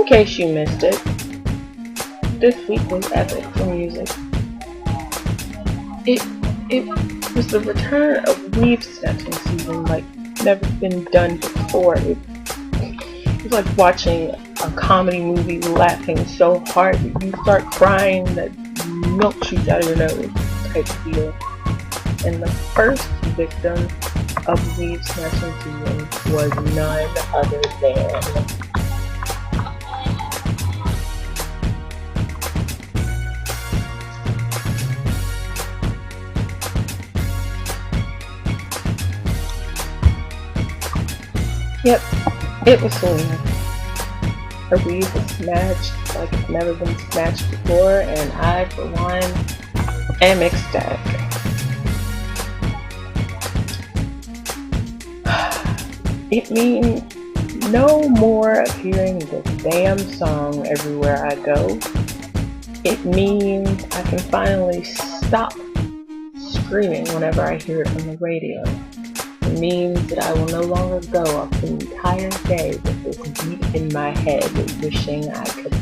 case you missed it, this week was epic for music. It was the return of weave snatching season like never been done before. It was like watching a comedy movie laughing so hard that you start crying that milk shoots out of your nose type deal. And the first victim of weave snatching season was none other than Yep, it was Selena. Her weave was snatched like it's never been snatched before, and I, for one, am ecstatic. It means no more of hearing this damn song everywhere I go. It means I can finally stop screaming whenever I hear it on the radio. It means that I will no longer go off the entire day with this beat in my head, wishing I could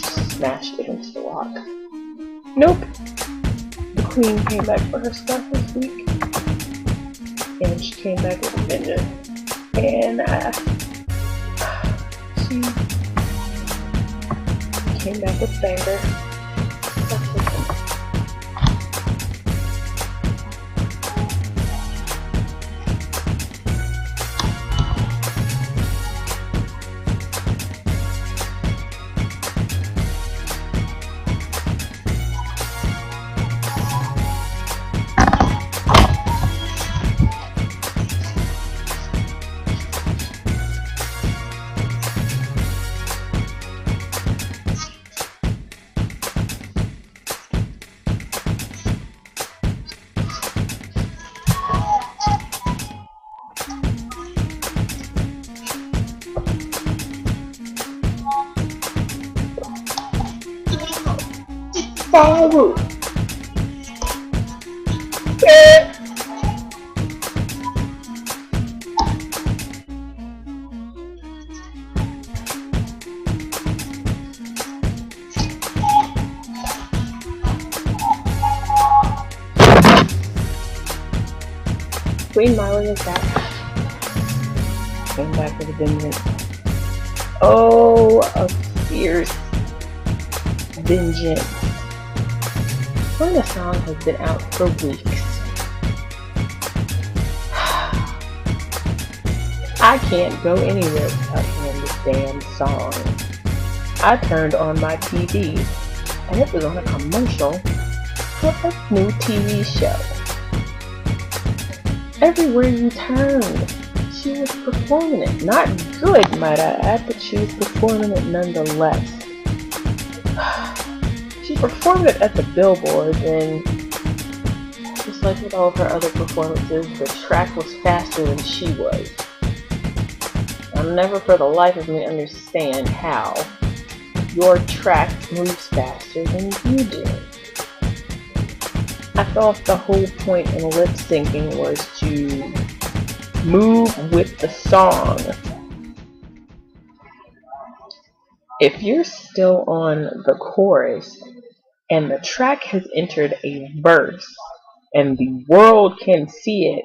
smash it against the rock. Nope. The Queen came back for her stuff this week, and she came back with a vengeance. And she came back with banger. Forward. Queen Miley is back. Came back with a vengeance. Oh, a fierce vengeance. When the song has been out for weeks, I can't go anywhere without hearing this damn song. I turned on my TV, and it was on a commercial for a new TV show. Everywhere you turned, she was performing it. Not good, might I add, but she was performing it nonetheless. She performed it at the Billboard, and just like with all of her other performances, the track was faster than she was. I'll never for the life of me understand how your track moves faster than you do. I thought the whole point in lip syncing was to move with the song. If you're still on the chorus and the track has entered a verse and the world can see it,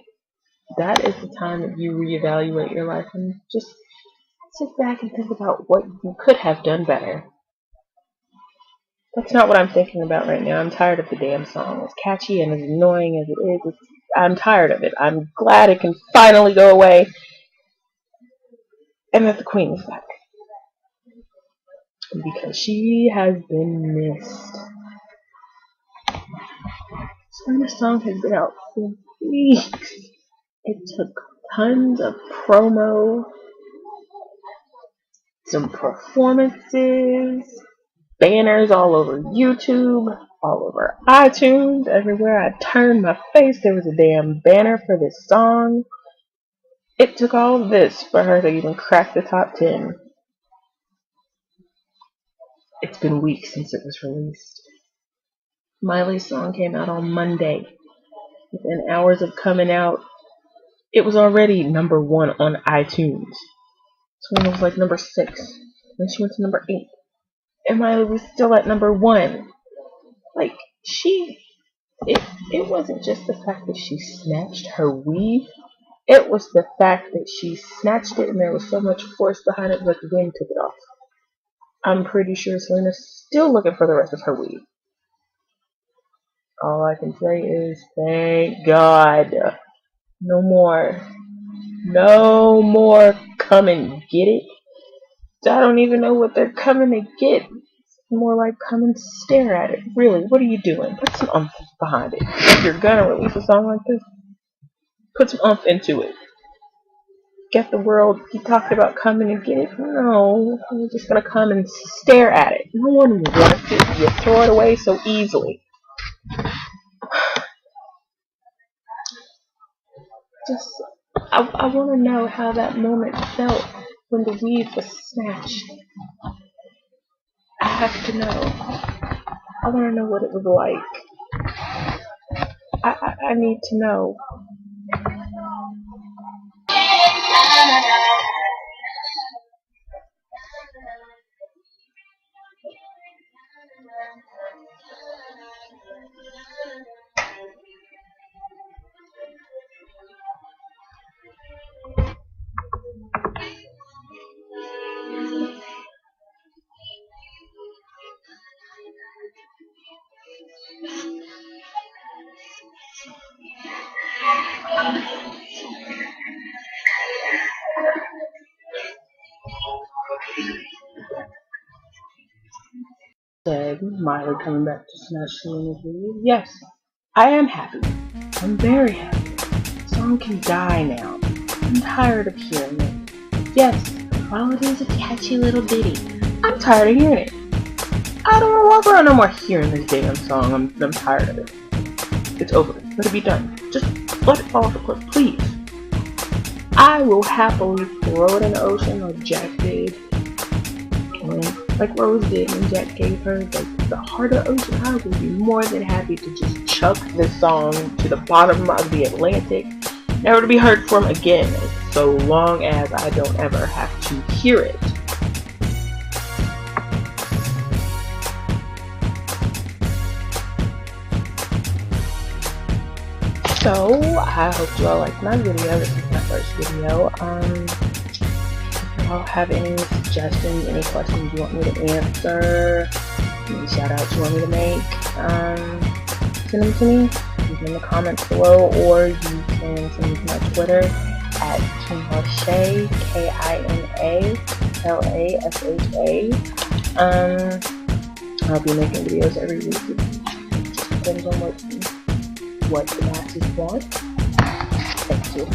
that is the time that you reevaluate your life and just sit back and think about what you could have done better. That's not what I'm thinking about right now. I'm tired of the damn song. As catchy and as annoying as it is, I'm tired of it. I'm glad it can finally go away and that the Queen is back. Because she has been missed. This song has been out for weeks. It took tons of promo, some performances, banners all over YouTube, all over iTunes, everywhere I turned my face there was a damn banner for this song. It took all of this for her to even crack the top 10. It's been weeks since it was released. Miley's song came out on Monday. Within hours of coming out, it was already number 1 on iTunes. So it was like number 6. Then she went to number 8. And Miley was still at number 1. Like, it wasn't just the fact that she snatched her weave. It was the fact that she snatched it and there was so much force behind it that the wind took it off. I'm pretty sure Selena's still looking for the rest of her weave. All I can say is thank God. No more. No more come and get it. I don't even know what they're coming to get. It's more like come and stare at it. Really, what are you doing? Put some oomph behind it. If you're gonna release a song like this, put some oomph into it. Get the world you talked about coming and get it. No, I'm just gonna come and stare at it. No one wants it. You throw it away so easily. I want to know how that moment felt when the weave was snatched. I have to know. I want to know what it was like. I need to know. Said Miley coming back to snatch Selena's weave. Yes, I am happy. I'm very happy. The song can die now. I'm tired of hearing it. Yes, while it is a catchy little ditty, I'm tired of hearing it. I don't want to walk around no more hearing this damn song. I'm tired of it. It's over. Let it be done. Just let it fall off the cliff, please. I will happily throw it in the ocean like Jack did. Like Rose did when Jack gave her the heart of the ocean. I would be more than happy to just chuck this song to the bottom of the Atlantic, never to be heard from again, so long as I don't ever have to hear it. So, I hope you all liked my video. This is my first video. If y'all have any suggestions, any questions you want me to answer, any shout outs you want me to make, send them to me. Leave them in the comments below, or you can send them to my Twitter at Kinalasha, KINALASHA. I'll be making videos every week. It just depends on what the masses want. Thank you.